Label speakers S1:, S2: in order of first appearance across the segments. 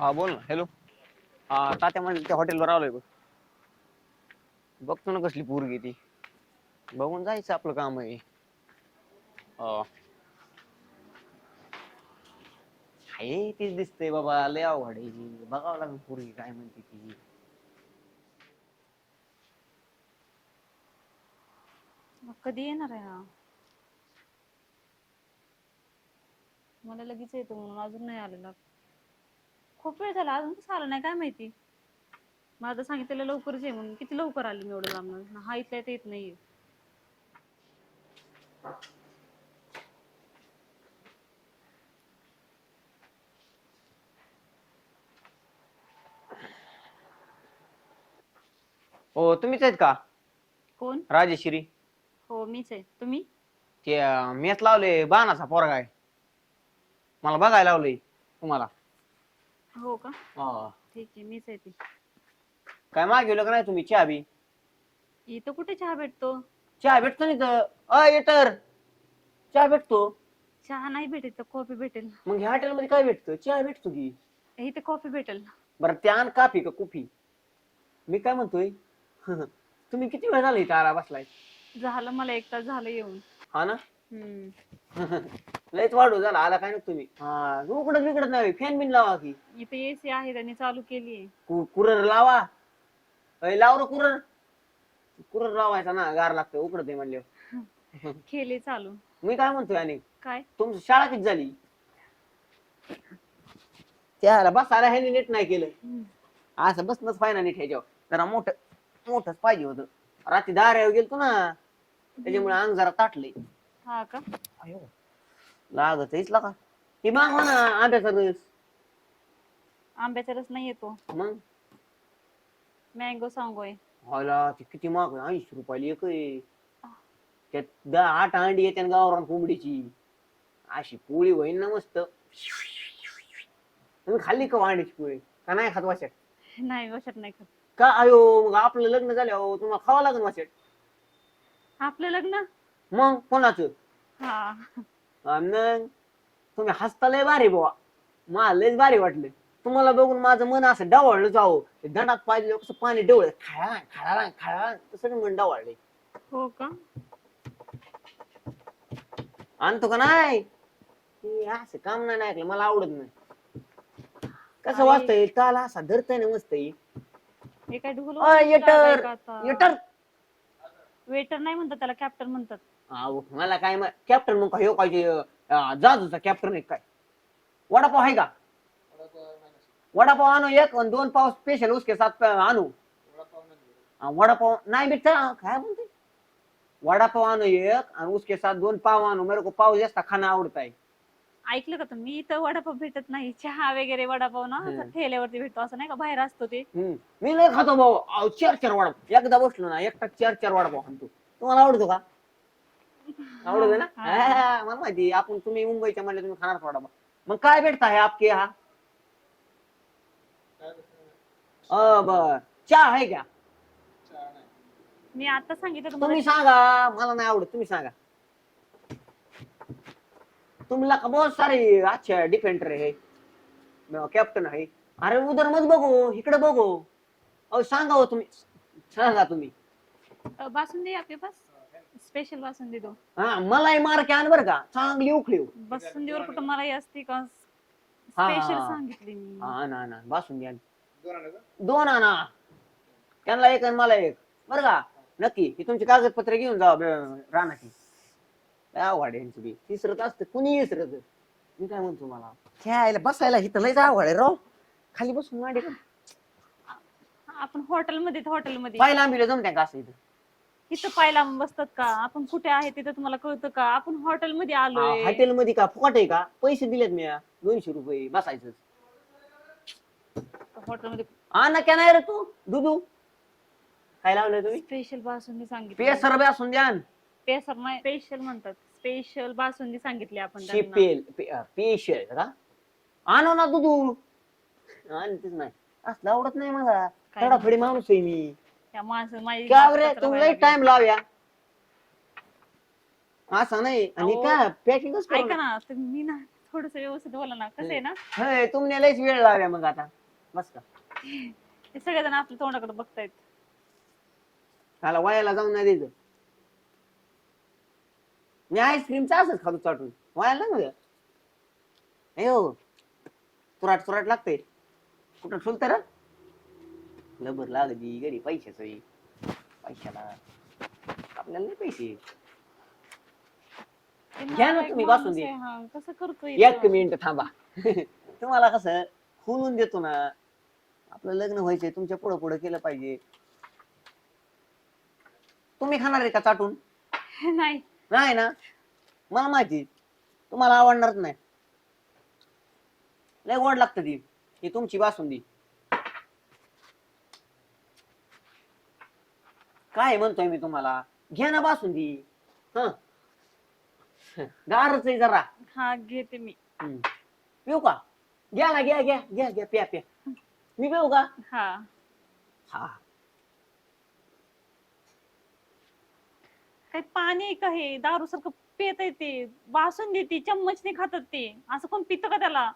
S1: हा बोल ना. हॅलो. हा तात्या म्हणजे त्या हॉटेलवर आलोय बघ. बघतो ना कसली पोरगी ती. बघून जायचं आपलं काम आहे. हा. हाय तीच दिसतंय बाबा, लय अवघड आहे ही. बघावं लागेल पोरगी काय म्हणते ती.
S2: मग कधी येणार आहे हा? मला लगेच येतो म्हणून अजून नाही आलेला. खूप वेळ झाला अजून कसं आला नाही काय माहिती. मला तर सांगितलेलं लवकरच ये म्हणून, किती लवकर आले मी एवढं लांब. हा इथल्या इथं येत नाहीये.
S1: हो तुम्हीच आहेत का?
S2: कोण?
S1: राजेश्री.
S2: हो मीच आहे. तुम्ही?
S1: ते मेस लावले बाणाचा पोरगा आहे. मला बघायला लावलंय तुम्हाला.
S2: हो का?
S1: हा.
S2: ठीक आहे मीच आहे ती.
S1: काय मागवलं का नाही तुम्ही चहा बी?
S2: इथं कुठे चहा भेटतो?
S1: चहा भेटतो नाही तर येटर चहा भेटतो.
S2: चहा नाही भेटेल तर कॉफी भेटेल.
S1: मग ह्या हॉटेलमध्ये काय भेटतं? चहा भेटतो की.
S2: इथे कॉफी भेटेल.
S1: बरं त्या आण काफी का कुफी? मी काय म्हणतोय तुम्ही किती वेळ झाला इथे आला बसलाय?
S2: झालं मला 1 तास झालं येऊन.
S1: हा ना.
S2: हम्म.
S1: लयच वाढू झाला आला काय ना तुम्ही. हा उकडत बिकडत नाही फॅन बिन लावा की.
S2: इथे एसी आहे त्यांनी चालू केलीये.
S1: कुरर लावा. लाव रे कुरर. कुरर लावायचा ना गार लागतं उकडत आहे म्हणल्यावर.
S2: केले चालू.
S1: मी काय म्हणतोय आणि
S2: काय?
S1: तुमची शाळा किती झाली? त्याला बसायला ह्याने नीट नाही केलं. असं बसणंच पाहिजे नीट ह्याच्यावर. जरा मोठंच पाहिजे होतं. रात्री दाऱ्यावर गेलतो ना त्याच्यामुळे अंग जरा ताटले.
S2: हा का?
S1: लागत हेच लागा. ही मागवा ना आंब्याचा रस.
S2: आंब्याचा रस नाही येतो.
S1: मग
S2: मँगो सांगोय.
S1: होला ती किती महाग आहे? 80 रुपयाला एक आहे. त्यात 8 अंडी येते गावरान कोंबडीची. अशी पोळी होईन ना मस्त. तुम्ही खाल्ली का अंड्याची पोळी? का नाही खात वाशट?
S2: नाही वशात नाही खात.
S1: का आयो मग आपलं लग्न झालं हो तुम्हाला खावं लागेल वाशट.
S2: आपलं लग्न?
S1: मग कोणाचं?
S2: हा.
S1: मग तुम्ही हसता लय भारी बुवा. मला लयच भारी वाटलं. तुम्हाला बघून माझं मन असं डावळलं जावं. दंडात पाहिजे कसं पाणी डवळ खाळा खाळा खाळा तसं मन डावळले.
S2: हो का?
S1: आणतो का नाही? असं काम नाही ऐकलं मला आवडत नाही. कसं
S2: आई.
S1: वाचता ताल असा धरतय ना मस्त
S2: हे काय ढोल
S1: येटर येटर.
S2: वेटर नाही म्हणतात त्याला, कॅप्टन म्हणतात.
S1: मला काय कॅप्टन मग काय पाहिजे जादूचा कॅप्टन आहे काय? वडापाव आहे का? वडापाव आणू 1 आणि 2 पाव स्पेशल उसके साथ आणू. वडापाव नाही भेटता काय म्हणते? वडापाव आणू 1 आणि उसके साथ 2 पाव आणू. मेरे को पाव जास्त खाना आवडता है.
S2: ऐकलं का तुम्ही? इथं वडापाव भेटत नाही. चहा वगैरे वडापाव ना असं ठेल्यावरती भेटतो, असं नाही का बाहेर असतो ते.
S1: मी नाही खातो भाऊ. 4 वडापाव एकदा बसलो ना एकटा 4 वडापाव खातो. तुम्हाला आवडतो का? आवडतो ना. मला माहिती आपण तुम्ही मुंबईच्या म्हणले तुम्ही खाणार वडापाव. मग काय भेटता है आपके यहाँ? बर चहा आहे क्या?
S2: मी आता सांगितलं
S1: तुम्ही
S2: तुम्हाला.
S1: सांगा. मला नाही आवडत तुम्ही सांगा. तुमला का बहुत सारे अच्छा डिफेंडर है कॅप्टन है. अरे उधर मत बघो इकडे बघो. सांगा हो तुम्ही सांगा तुम्ही.
S2: बासुंदी आपके पास स्पेशल बासुंदी दो.
S1: हा मलाई मार के आण बर का चांगली उखळी.
S2: बासुंदीवर कुठं मलाई असते का?
S1: हा,
S2: स्पेशल
S1: हा.
S2: सांगितली मी.
S1: हा ना बासून आण. 2 आणा. त्यांना 1 आणि मला 1 बर का. नक्की ही तुमची कागदपत्र घेऊन जा रानाची. आवड यांची बी तिसरत असतं कुणी विसरत. मी काय म्हणतो मला खेळायला बसायला इथं लयच आवड आहे राव. खाली बसून मांडी
S2: आपण हॉटेलमध्ये
S1: पाय लांबीला जमत्या का असं इथं?
S2: इथं पायला बसतात का? आपण कुठे आहे तिथं तुम्हाला कळतं का? आपण हॉटेलमध्ये आलोय.
S1: हॉटेलमध्ये का फुकट आहे का? पैसे दिलेत मी 200 रुपये बसायचं.
S2: हॉटेलमध्ये
S1: ना क्या नाही रे तू दुधू काय लावलंय तुम्ही?
S2: स्पेशल बासुंदी सांगितली.
S1: पेसर बी असून द्या.
S2: पेसर नाही स्पेशल म्हणतात. स्पेशल बासुंदी सांगितली आपण त्यांना.
S1: शिपेल पेशल का? आणू ना दुधू. आणतेच नाही असलं आवडत नाही मला. थोडाफडी माणूस आहे मी.
S2: त्या माणसं माझी
S1: काय रे तुम्हाला टाइम लावूया असं नाही. आणि
S2: अहो,
S1: का पॅकिंगच
S2: ऐका ना मी ना थोडस व्यवस्थित बोला ना, कसं आहे ना,
S1: हे तुमने लयच वेळ लावल्या मग आता बस का
S2: हे सगळेजण आपल्या तोंडाकडे बघतायत.
S1: त्याला वयाला जाऊन नाही द्यायचं. मी आईस्क्रीमचा असंच खातो चाटून वयाला नाही द्या. अयो तुराट तुराट लागते कुठं ठुलत र लबर लागली गडी पैशाच पैशाला आपल्याला नाही पैसे.
S2: ते
S1: घ्या ना
S2: नालायक
S1: तुम्ही
S2: माणूस
S1: बासुंदी.
S2: आहे हा, कसं करतोय
S1: एक
S2: इथं?
S1: मिनिट थांबा. तुम्हाला कसं खुलून देतो ना, आपलं लग्न व्हायचंय तुमच्या पुढं पुढं केलं पाहिजे. तुम्ही खाणार आहे का चाटून?
S2: नाही
S1: नाही ना, मला माहिती तुम्हाला आवडणारच नाही. लय गोड लागतं ती ही तुमची बासुंदी. काय म्हणतोय मी तुम्हाला, घ्या ना बासुंदी. ह गारच आहे जरा.
S2: हा घेते मी.
S1: पिऊ का? घ्या ना, घ्या घ्या घ्या घ्या प्या प्या. मी पिऊ का?
S2: हा
S1: हा.
S2: काही पाणी आहे का हे? दारू सारखं पेत ते, बासुंदी ती चम्मचने खातात ते, असं कोण पितं का त्याला?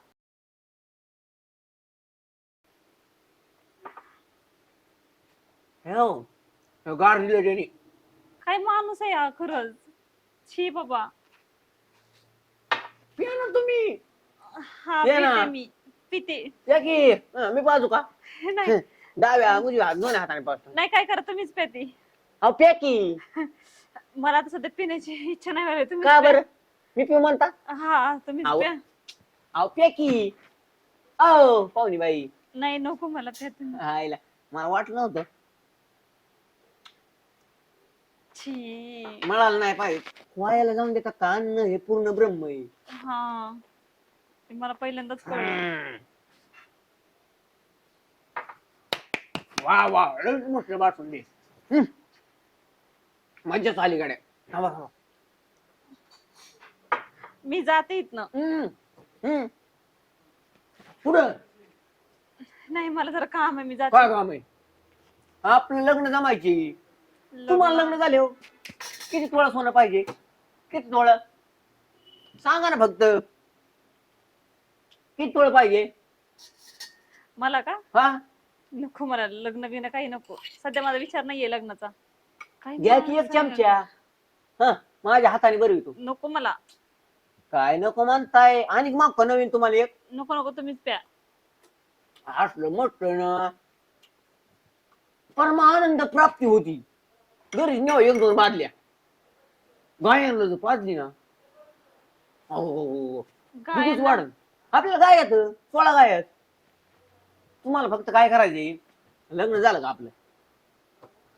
S1: हो गार दिलं त्याने.
S2: काय माणूस आहे हा खरंच. छी बाबा.
S1: पिया ना तुम्ही.
S2: हा
S1: पे ना.
S2: पिते मी पिते.
S1: या की मी पाजू का?
S2: नाही
S1: डाव्या उजव्या हात दोन्ही हाताने पाजतो.
S2: नाही काय करत तुम्हीच पेते.
S1: अहो प्या की.
S2: मला आता सध्या पिण्याची इच्छा नाही व्हायला. तुम्ही
S1: का बरं? मी पिऊ म्हणता?
S2: हा तुम्हीच
S1: आहो.
S2: प्या.
S1: अहो प्या की. अहो पाहुणी बाई.
S2: नाही नको मला प्या तुम्ही.
S1: आईला मला वाटलं नव्हतं.
S2: छी.
S1: म्हणाला नाही पाहिजे वायाला जाऊन देता का अन्न हे पूर्ण ब्रह्म आहे.
S2: हा ते मला पहिल्यांदाच कळलं.
S1: वा वा लय मस्त बासुंदी. मज्जाच आली गाड्या. थांबा थांबा.
S2: मी जाते इथनं.
S1: पुढं
S2: नाही मला जरा काम आहे, मी जाते.
S1: काय काम आहे? आपलं लग्न जमायची. तुम्हाला लग्न झाले हो, किती तोळा सोनं पाहिजे? किती तोळा सांगा ना फक्त. किती तोळा पाहिजे?
S2: मला का
S1: हा
S2: नको, मला लग्न बिग्न काही नको. सध्या माझा विचार नाहीये लग्नाचा. काही
S1: घ्या की एक
S2: माणूस आहे.
S1: चमचा. हा माझ्या हाताने बरं येतो.
S2: नको मला.
S1: काय नको म्हणताय? आणि मग का नवीन तुम्हाला एक
S2: नको नको तुम्हीच प्या.
S1: असलं म्हटलं ना परम आनंद प्राप्ती होती. घरीच नेव एक दोन बादल्या गायांना जर पाजली ना हो दूधच वाढन. आपल्याला गाय येत 16 गाय आहेत. तुम्हाला फक्त काय करायचंय, लग्न झालं का आपलं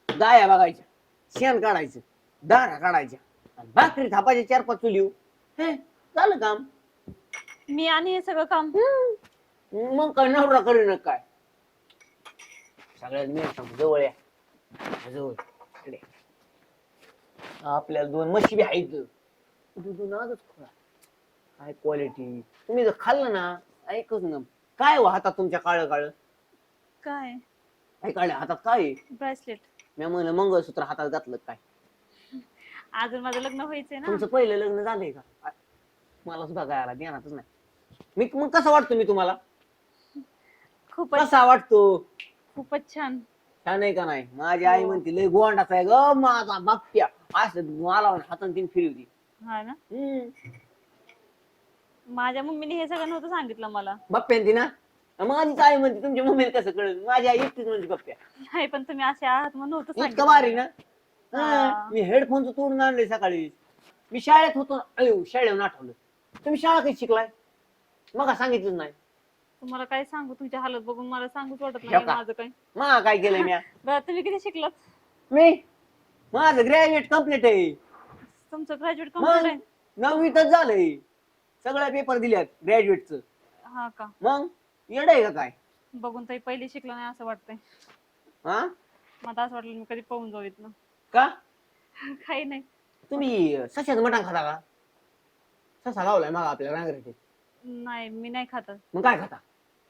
S1: गाया बघायच्या, शेण काढायचं, दारा काढायच्या आणि भाकरी थापायच्या 4-5 चुलीव. हे झालं काम.
S2: मी आणि हे सगळं काम.
S1: मग काय नवरा करीन काय? सगळ्यात मेन जवळ या जवळ इकडे. आपल्याला 2 म्हशी बी आहेत. दूध आजच खोळा. काय क्वालिटी. तुम्ही जर खाल्लं ना ऐकच ना. काय हो हातात तुमच्या काळ काळ
S2: काय
S1: काय काढल्या हातात काय?
S2: ब्रेसलेट.
S1: मी म्हणलं मंगळसूत्र हातात घातलं काय?
S2: अजून माझं लग्न व्हायचंय ना.
S1: तुमचं पहिलं लग्न झालंय का? मला सुद्धा गायला ध्यानातच नाही. मी मग कसं वाटतो मी तुम्हाला?
S2: खूपच
S1: कसा वाटतो?
S2: खूपच छान.
S1: छान आहे का नाही? माझी आई म्हणते लय गोंडाचा आहे ग माझा बाप्प्या. असं मला हाताने तीन फिरवती.
S2: हा ना. माझ्या मम्मीने हे सगळं नव्हतं सांगितलं मला.
S1: बाप्प्या ती ना. माझीच आई म्हणते तुमच्या मम्मीला कसं कळलं? माझी आई एकटीच म्हणते बाप्प्या.
S2: नाही पण तुम्ही असे आहात म्हणून नव्हतं
S1: इतकं
S2: सांगितलं
S1: भारी
S2: मला.
S1: ना.
S2: हा.
S1: मी हेडफोनचं तोडून आणले सकाळी. मी शाळेत होतो. अयो शाळेवर आठवलं. तुम्ही शाळा कशी शिकलाय? मग सांगितलं नाही.
S2: तुम्हाला काय सांगू, तुमची हालत बघून मला सांगूच वाटत
S1: हो
S2: नाही
S1: का?
S2: माझं काय.
S1: मग काय केलंय मी?
S2: बरं तुम्ही किती शिकलात?
S1: मी माझं ग्रॅज्युएट कम्प्लीट आहे.
S2: तुमचं ग्रॅज्युएट
S1: मग
S2: कम्प्लीट आहे?
S1: 9वीतच झालंय. सगळे पेपर दिल्यात ग्रॅज्युएटचं.
S2: हा का?
S1: मग येड आहे का काय?
S2: बघून तरी पहिले शिकलं नाही असं वाटतंय.
S1: हा
S2: मला असं वाटलं मी कधी पाहून जाऊ इथनं.
S1: का?
S2: काही नाही.
S1: तुम्ही सशाचं मटण खाता का? ससा लावलाय मग आपल्या नागरिक.
S2: नाही मी नाही खात.
S1: मग काय खाता?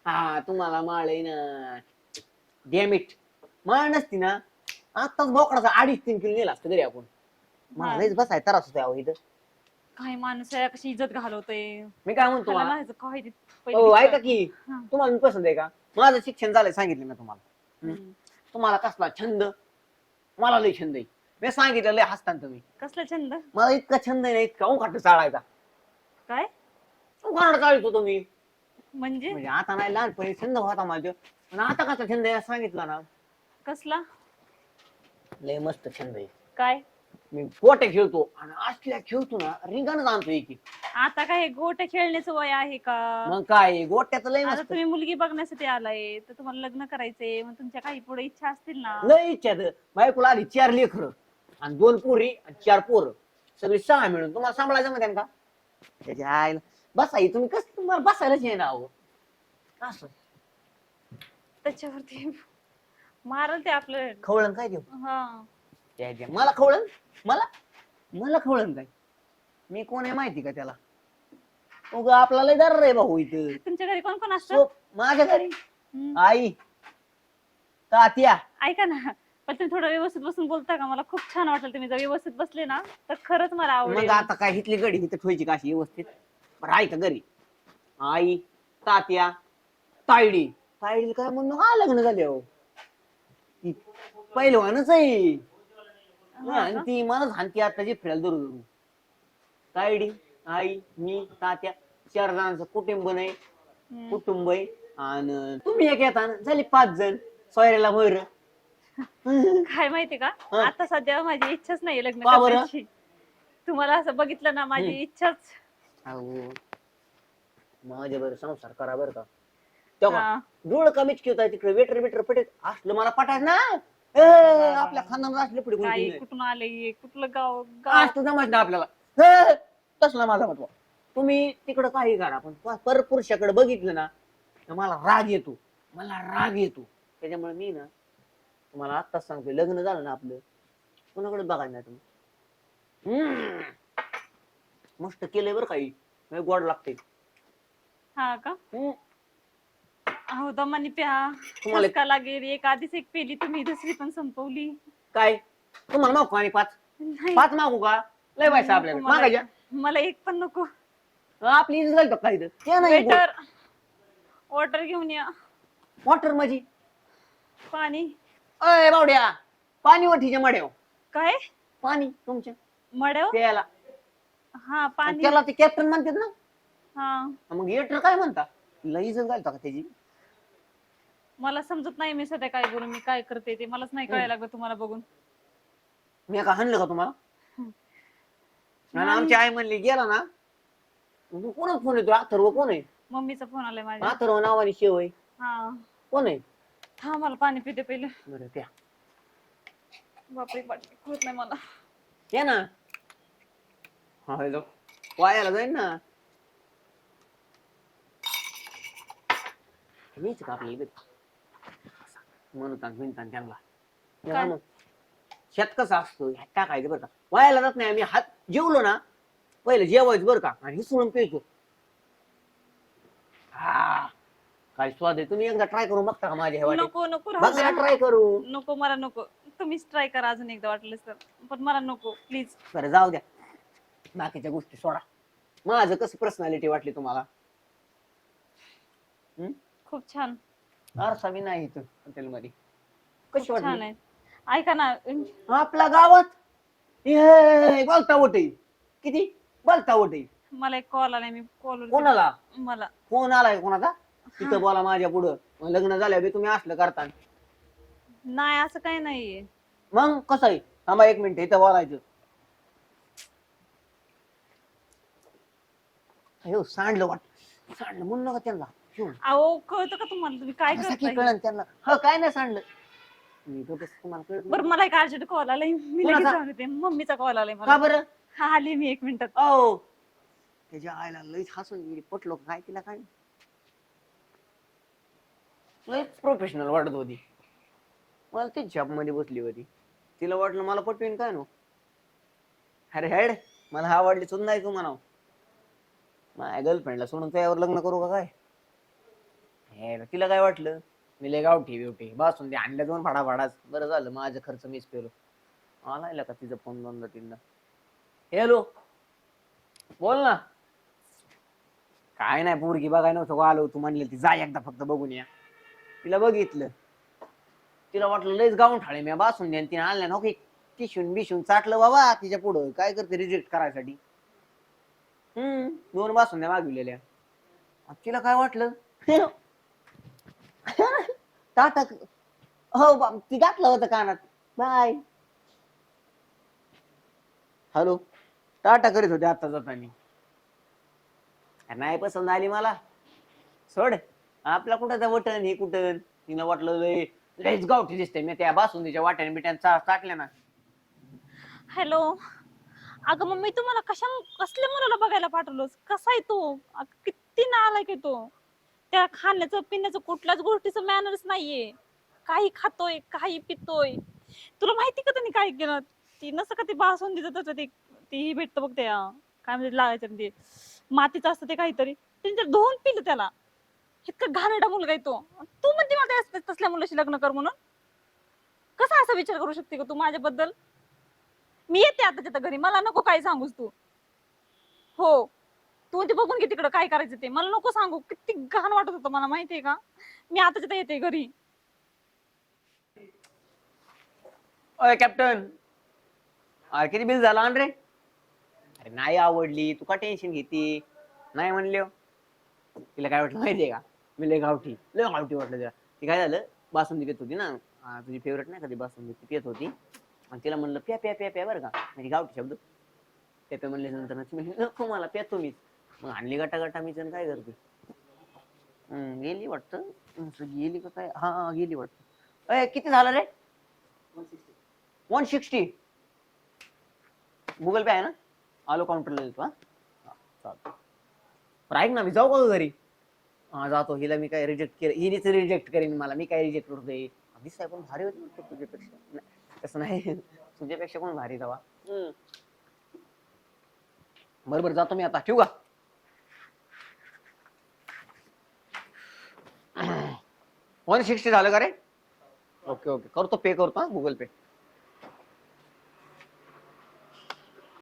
S1: हा तुम्हाला माळ आहे ना. डॅमिट. माळ नसती ना आताच बोकडाचा 2.5-3 किलो नेला असतं घरी आपण. मला लयच बसाय त्रास होतो अहो इथं.
S2: काही माणूस आहे कशी इज्जत घालवतोय.
S1: मी काय म्हणतो
S2: मला
S1: तुम्हाला,
S2: माहिती काय ते पहिले
S1: हो ऐका
S2: विचार.
S1: की,
S2: हा.
S1: तुम्हाला मी पसंत आहे का? माझं शिक्षण झालंय सांगितलं मी तुम्हाला.
S2: हम्म.
S1: तुम्हाला कसला छंद? मला लय छंद आहे. मी सांगितलं लय हसताना तुम्ही.
S2: कसला छंद?
S1: मला इतका छंद आहे ना, इतका उखाट चाळायचा.
S2: काय
S1: उखाट चाळतो तुम्ही.
S2: म्हणजे?
S1: म्हणजे आता नाही, लहानपणी छंद होता माझं, पण आता कसा छंद आहे सांगितला ना,
S2: कसला?
S1: लय मस्त छंद आहे.
S2: काय?
S1: मी गोट्या खेळतो आणि असल्या खेळतो ना, रिंगण आणतो एक.
S2: आता काय हे गोट्या खेळण्याचं वय आहे का?
S1: मग काय गोट्याचं लय
S2: आता
S1: मस्त.
S2: तुम्ही मुलगी बघण्यासाठी आलाय तर तुम्हाला लग्न करायचंय, मग तुमच्या काही पुढे इच्छा असतील ना.
S1: लय इच्छा बायकोला आली 4 लेकरं आणि 2 पोरी आणि 4 पोरं, सगळी 6 मिळून तुम्हाला सांभाळायचं म्हणते का? त्याच्या आईला बसाई तुम्ही, कसं तुम्हाला बसायलाच आहे ना अहो. असं
S2: त्याच्यावरती मारल ते आपलं.
S1: खवळण काय देऊ
S2: हा.
S1: त्याच्या, मला खवळण, मला खवळण काय? मी कोण आहे माहिती का त्याला? उगा आपला लय दर रे भाऊ इथं.
S2: तुमच्या घरी कोण कोण असतं?
S1: माझ्या घरी
S2: हम्म.
S1: आई, तात्या.
S2: ऐका ना, पण तुम्ही थोडं व्यवस्थित बसून बोलता का? मला खूप छान वाटलं. तुम्ही जर व्यवस्थित बसले ना तर खरंच मला आवडेल.
S1: मग आता काय हिथली गडी इथं ठेवायची का अशी व्यवस्थित? बरं ऐका, घरी आई, तात्या, तायडी. तायडी काय म्हणून हा लग्न झाले हो, ती पहिलवानच आहे.
S2: हा
S1: आणि
S2: का?
S1: ती मलाच हानती आताची फिरायला धरू धरू. तायडी, आई, मी, तात्या, 4 जणांचं कुटुंब नाही,
S2: हम्म.
S1: कुटुंब आहे. आणि तुम्ही एक येता ना, झाले 5 जण. सोयऱ्याला भर.
S2: काय माहितीये का,
S1: हा.
S2: आता सध्या माझी इच्छाच नाही लग्न
S1: का बरं?
S2: करण्याची. तुम्हाला असं बघितलं ना, माझी इच्छाच.
S1: अहो माझ्या बरं संसार करा बरं का. तेव्हा
S2: हा.
S1: डोळ कमीच खेळताय तिकडे, वेटर बिटर पटेल असलं मला पटायचं ना. आपल्या खानदानात असले पुढे
S2: काही
S1: कोणी
S2: कुठून आले, कुठलं गाव गाव.
S1: असतं जमायचं ना आपल्याला. हे, तसला माझा म्हटलं. तुम्ही तिकडं काही करा, पण परपुरुषाकडे बघितलं ना तर मला राग येतो, त्याच्यामुळे मी ना तुम्हाला आत्ताच सांगतोय, लग्न झालं ना आपलं, कोणाकडे बघायचं नाही तुम्ही. मस्त केलंय बरं काही, गोड लागते.
S2: हा का? अहो दमानी प्या,
S1: तुम्हाला
S2: ठसका लागेल. एक आधीच एक पेली तुम्ही, दुसरी पण संपवली.
S1: काय तुम्हाला मागू का आणि 5
S2: नाही,
S1: 5 मागू का? लय पैसा आपल्याकडे
S2: नको मला.
S1: मागायच्या.
S2: मला एक पण नको.
S1: आपली इज्जत घालतो काही तर. ते नाही
S2: वेटर, वॉटर घेऊन या.
S1: वॉटर माझी.
S2: पाणी.
S1: अय बावड्या, पाणी वठीच्या मड्याव.
S2: काय?
S1: पाणी तुमच्या
S2: मड्याव?
S1: प्यायला.
S2: हा पाणी.
S1: त्याला ते कॅप्टन म्हणतात ना,
S2: हा.
S1: मग येटर काय म्हणता? लय इज्जत घालता का त्याची?
S2: मला समजत नाही मी सध्या काय बोलू, मी काय करते ते मलाच नाही कळायला लागलं तुम्हाला बघून.
S1: मी का हाणलं का तुम्हाला? आणि
S2: नाही.
S1: आमची आई म्हणली गेला ना, कोणाचा फोन येतो? अथर्व कोण आहे?
S2: मम्मीचा फोन आलाय माझ्या.
S1: अथर्व नावाने शेव आहे.
S2: हा.
S1: कोण आहे?
S2: हा, मला पाणी पिते पहिलं.
S1: बरं त्या
S2: बापरे, पाणी होत नाही मला.
S1: ये ना. हा हॅलो, वायाला जाईन ना. मीच का आपली म्हणतात बिनतात त्यांना.
S2: काय?
S1: मग शेत कसं असतो, ह्यात टाकायचं बरं का, वायाला जात नाही. आम्ही हात जेवलो ना, पहिलं जेवायचं बरं का, आणि हिसळून प्यायचो. हा काय स्वाद आहे. तुम्ही एकदा ट्राय करून बघता का माझ्या ह्या वाटेत?
S2: नको नको, राहू
S1: बघा
S2: द्या.
S1: ट्राय करू.
S2: नको, मला नको. तुम्हीच ट्राय करा अजून एकदा वाटलंच तर, पण मला नको प्लीज.
S1: बरं जाऊ द्या, बाकीच्या गोष्टी सोडा. माझं कसं पर्सनॅलिटी वाटली तुम्हाला?
S2: खूप छान.
S1: आरसा बी नाही इथं हॉटेलमध्ये.
S2: खूप
S1: कशी
S2: छान
S1: वाटली?
S2: आहे. ऐका ना,
S1: आपल्या गावात हे बोलता होते, किती बोलता होते.
S2: मला एक कॉल आलाय, मी कॉल.
S1: कोणाला
S2: मला
S1: फोन आलाय? कोणाचा? तिथं बोला माझ्या पुढं. लग्न झाल्या बी तुम्ही असलं करता.
S2: नाही, असं काही नाहीये.
S1: मग कसं आहे? थांबा 1 मिनिट, इथं बोलायचं. अयो सांडलं सांडलं म्हणून नका त्यांना.
S2: अहो, कळतं का तुम्हाला? तुम्ही काय करताय?
S1: कळलं त्यांना. हो काय नाही सांडलं. मी तुम्हाला कळत
S2: बरं, मला एक अर्जंट कॉल आलाय, मी लगेच
S1: कोणाचा?
S2: जाऊन येते. मम्मीचा कॉल आलाय
S1: का
S2: मला.
S1: बरं?
S2: हा, आली मी 1 मिनिटात.
S1: ओ त्याच्या आईला लईच हसून गेली. पटलो काय तिला? काय लईच प्रोफेशनल वाटत होती मला. ती जॉब मध्ये बसली होती, तिला वाटलं मला पटवीन काय नो. अरे हेड, मला आवडली सुद्धा नाही तू म्हणाव. माझ्या गर्लफ्रेंडला सोडून त्यावर लग्न करू का काय? तिला काय वाटलं मी लय गावठी बिवठी बसून दे आणल्या 2 फाडाफाडाच. बरं झालं माझा खर्च मीच पेलो. आलाय का तिचा फोन 2दा 3दा. हॅलो बोल ना. काय नाही, पोरगी बघाय नव्हतं आलो, तू म्हणले ती जा एकदा फक्त बघून या. तिला बघितलं, तिला वाटलं लयच गाऊन ठाळे मी बासून द्या, तिने आणल्या नको टिशून बिशून चाटलं बाबा तिच्या पुढं. काय करते रिजेक्ट करायसाठी. 2 बासून मागविलेल्या. तिला काय वाटलं टाटा. हो ती घातलं होतं कानात. बाय हॅलो टाटा करीत होते आता जातानी. नाही पसंत आली मला, सोड. आपला कुठं वटण हे कुठं. तिला वाटलं लयच गावठी दिसते, मी त्या बासुंदीच्या वाट्याने बिट्याने टाकल्या ना.
S2: हॅलो. अगं मम्मी तुम्हाला कसल्या मुलाला बघायला पाठवलंस? कसा आहे तो? किती नालायक आहे तो. त्या खाण्याचं पिण्याचं कुठल्याच गोष्टीचं मॅनर्स नाहीये. काही खातोय, काही पितोय. तुला माहिती का त्यांनी काय केलं? ती नसं का ते बासुंदी देतात ते, ती भेटतं बघ त्या काय म्हणजे लागायचं ते मातीचं असतं ते काहीतरी, त्यांनी तर धुवून पिलं त्याला. इतका घाणेरडा मुलगा आहे तो. तू म्हणते मला तसल्या मुलाशी लग्न कर म्हणून? कसा असा विचार करू शकते का तू माझ्याबद्दल? मी येते आता तिथं घरी, मला नको काय सांगूस तू. हो तू ते बघून घे तिकडं काय करायचं ते, मला नको सांगू. किती घाण वाटत होतं मला माहितीये का. मी आता तिथं येते घरी.
S1: अय कॅप्टन, अरे किती बिल झाला रे? अरे नाही आवडली, तू का टेन्शन घेते? नाही म्हणले. तिला काय वाटलं माहितीये का, मी लय गावठी वाटलं तिला. ती काय झालं, बासुंदी पित होती ना, तुझी फेवरेट नाही का ती बासुंदी, ती पित होती. आणि तिला म्हणलं प्या प्या प्या प्या बरं का, म्हणजे गावठी शब्द. प्या प्या म्हणले नंतर नको मला प्यातो मीच. मग आणली गटा गटा मीच. काय करते, गेली वाटतं. गेली का काय, हा गेली वाटतं. अय किती झालं रे? 160. गुगल पे आहे ना? आलो काउंटरला देतो. हा चालतो. ऐक ना, मी जाऊ का घरी? हा जातो. हिला मी काय रिजेक्ट केलं, हिनेच रिजेक्ट करेन मला. मी काय रिजेक्ट करतोय? दिसाय पण भारी होती तुझ्यापेक्षा. तसं नाही, तुझ्यापेक्षा कोण भारी जावा. बरोबर जातो मी आता, ठेवू का? 160 झालं का रे? ओके ओके, करतो पे करतो. हा गुगल पे.